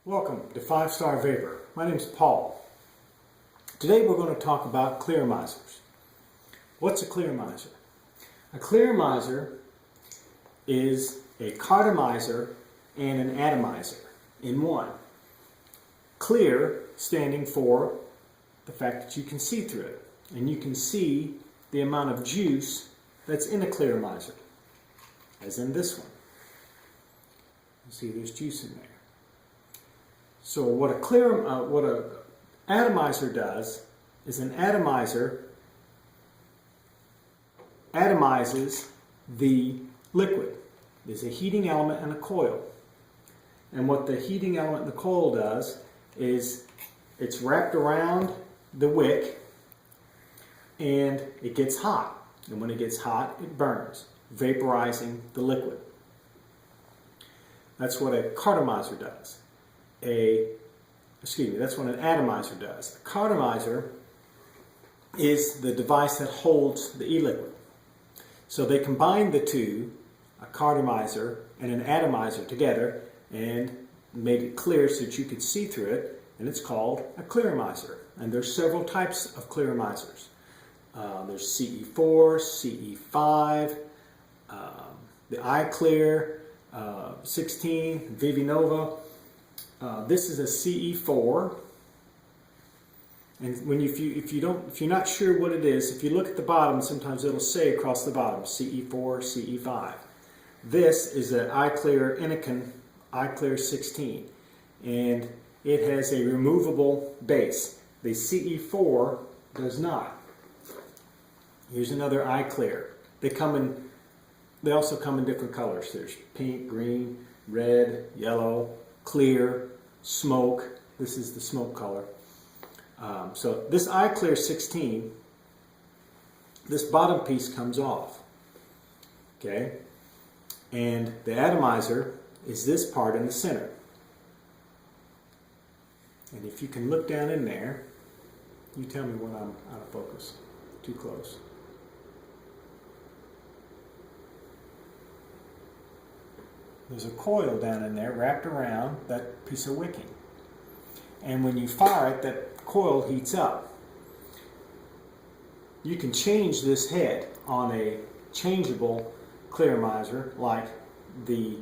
Welcome to 5-Star Vapor. My name is Paul. Today we're going to talk about clearomizers. What's a clearomizer? A clearomizer is a cartomizer and an atomizer in one. Clear standing for the fact that you can see through it, and you can see the amount of juice that's in a clearomizer, as in this one. You see there's juice in there. So what a atomizer does is an atomizer atomizes the liquid. There's a heating element and a coil. And what the heating element and the coil does is it's wrapped around the wick and it gets hot. And when it gets hot, it burns, vaporizing the liquid. That's what a cartomizer does. That's what an atomizer does. A cartomizer is the device that holds the e-liquid. So they combined the two, a cartomizer and an atomizer, together and made it clear so that you could see through it, and it's called a clearomizer. And there's several types of clearomizers. There's CE4, CE5, the iClear 16, Vivinova. This is a CE4, and if you're not sure what it is, if you look at the bottom, sometimes it'll say across the bottom CE4, CE5. This is an iClear Inokin iClear 16, and it has a removable base. The CE4 does not. Here's another iClear. They also come in different colors. There's pink, green, red, yellow, clear, smoke. This is the smoke color. So this iClear 16, this bottom piece comes off. Okay? And the atomizer is this part in the center. And if you can look down in there, you tell me when I'm out of focus. Too close. There's a coil down in there wrapped around that piece of wicking. And when you fire it, that coil heats up. You can change this head on a changeable clearomizer like the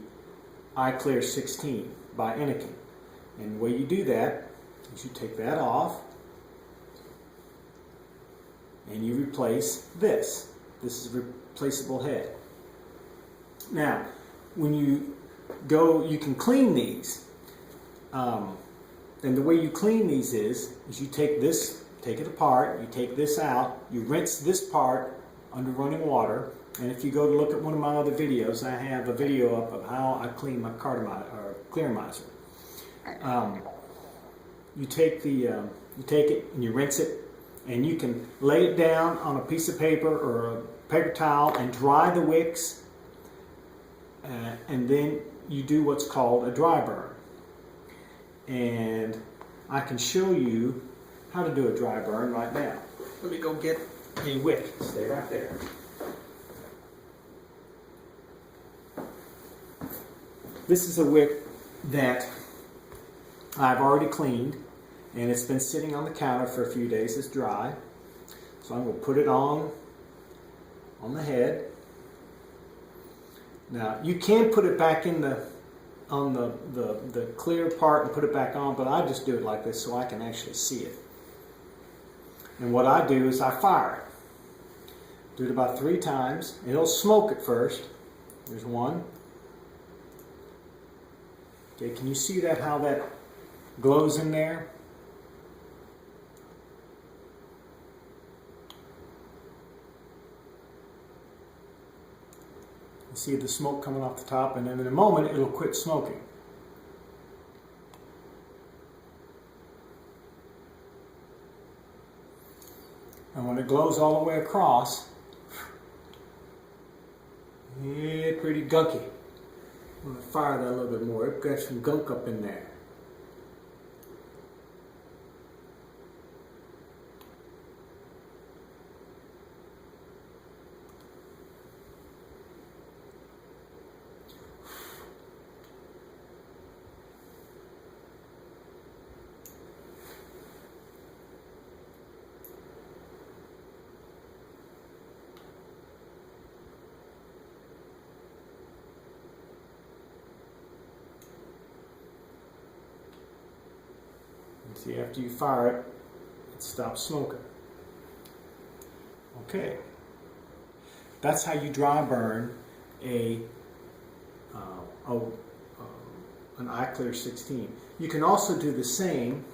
iClear 16 by Inokin. And the way you do that is you take that off and you replace this. This is a replaceable head. Now, when you go, you can clean these. And the way you clean these is you take it apart, you take this out, you rinse this part under running water. And if you go to look at one of my other videos, I have a video up of how I clean my clearomizer. You take it and you rinse it, and you can lay it down on a piece of paper or a paper towel and dry the wicks. And then you do what's called a dry burn. And I can show you how to do a dry burn right now. Let me go get a wick. Stay right there. This is a wick that I've already cleaned, and it's been sitting on the counter for a few days. It's dry. So I'm going to put it on the head. Now, you can put it back in on the clear part and put it back on, but I just do it like this so I can actually see it. And what I do is I fire it. Do it about 3 times. It'll smoke at first. There's one. Okay, can you see that, how that glows in there? You see the smoke coming off the top, and then in a moment it'll quit smoking. And when it glows all the way across, it's pretty gunky. I'm going to fire that a little bit more. It's got some gunk up in there. See, after you fire it, it stops smoking. Okay, that's how you dry burn an iClear 16. You can also do the same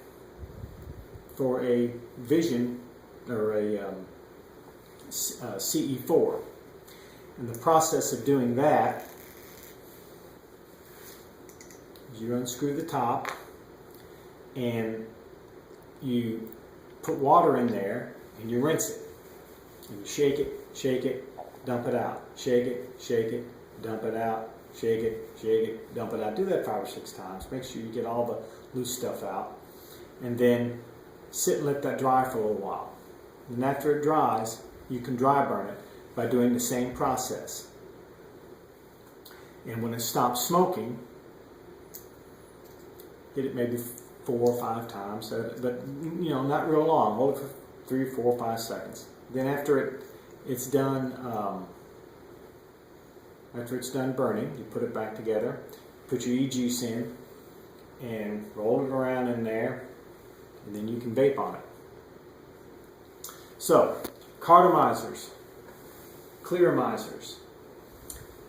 for a Vision or a CE4. And the process of doing that is you unscrew the top and you put water in there and you rinse it. And you shake it, dump it out. Shake it, dump it out. Shake it, dump it out. Do that 5 or 6 times. Make sure you get all the loose stuff out. And then sit and let that dry for a little while. And after it dries, you can dry burn it by doing the same process. And when it stops smoking, hit it maybe 4 or 5 times, but you know, not real long. Hold it for 3, 4, 5 seconds. Then after it's done, after it's done burning, you put it back together, put your e-juice in, and roll it around in there, and then you can vape on it. So, cartomizers, clearomizers.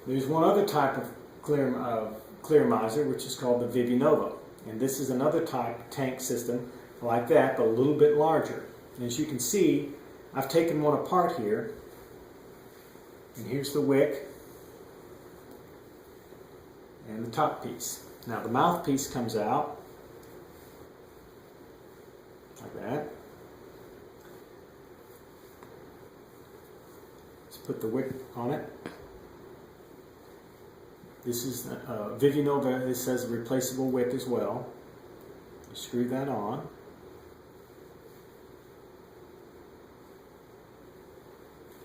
There's one other type of clearomizer, which is called the Vivinova. And this is another type of tank system like that, but a little bit larger. And as you can see, I've taken one apart here. And here's the wick and the top piece. Now the mouthpiece comes out like that. Let's put the wick on it. This is Vivinova. This says replaceable wick as well. You screw that on.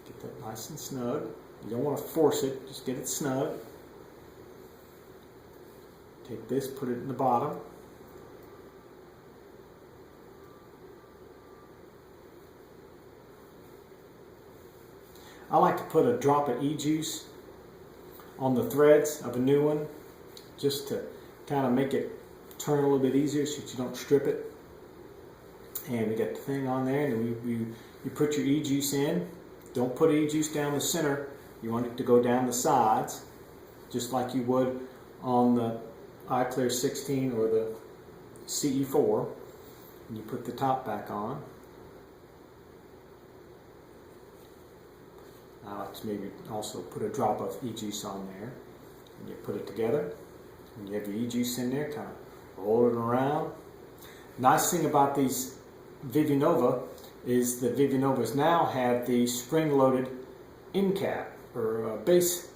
Get that nice and snug. You don't want to force it, just get it snug. Take this, put it in the bottom. I like to put a drop of e-juice on the threads of a new one, just to kind of make it turn a little bit easier so that you don't strip it. And we got the thing on there, and you put your e-juice in. Don't put e-juice down the center. You want it to go down the sides, just like you would on the iClear 16 or the CE4. And you put the top back on. I like to maybe also put a drop of e-juice on there. And you put it together. And you have your e-juice in there, kind of roll it around. Nice thing about these Vivinova is the Vivinovas now have the spring-loaded end cap or base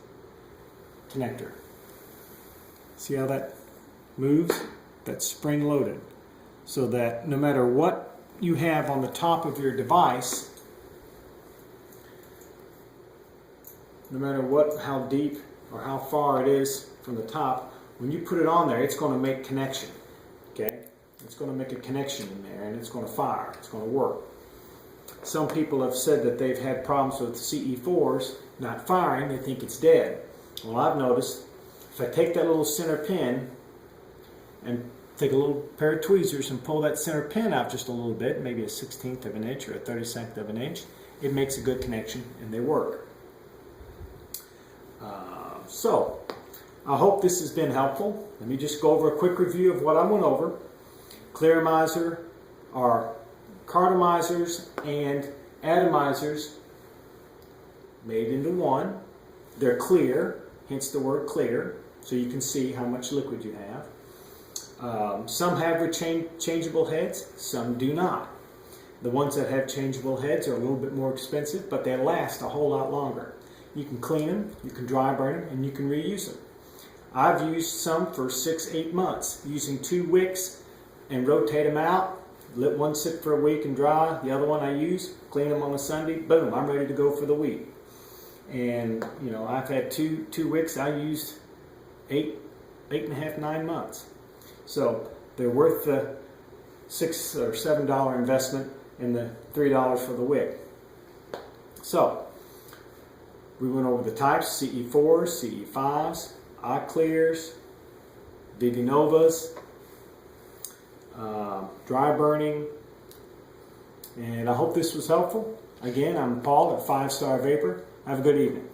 connector. See how that moves? That's spring-loaded. So that no matter what you have on the top of your device, no matter how deep or how far it is from the top, when you put it on there, it's going to make connection. Okay? It's going to make a connection in there, and it's going to fire. It's going to work. Some people have said that they've had problems with CE4s not firing. They think it's dead. Well, I've noticed if I take that little center pin and take a little pair of tweezers and pull that center pin out just a little bit, maybe a 1/16 of an inch or a 32nd of an inch, it makes a good connection and they work. So, I hope this has been helpful. Let me just go over a quick review of what I went over. Clearomizer are cartomizers and atomizers made into one. They're clear, hence the word clear, so you can see how much liquid you have. Some have changeable heads, some do not. The ones that have changeable heads are a little bit more expensive, but they last a whole lot longer. You can clean them, you can dry burn them, and you can reuse them. I've used some for 6-8 months, using 2 wicks and rotate them out. Let one sit for a week and dry. The other one I use, clean them on a Sunday, boom, I'm ready to go for the week. And you know, I've had two wicks I used 8.5, 9 months. So they're worth the $6 or $7 investment and the $3 for the wick. So we went over the types: CE4s, CE5s, iClears, Vivinovas. dry burning. And I hope this was helpful. Again, I'm Paul at 5 Starr Vapor. Have a good evening.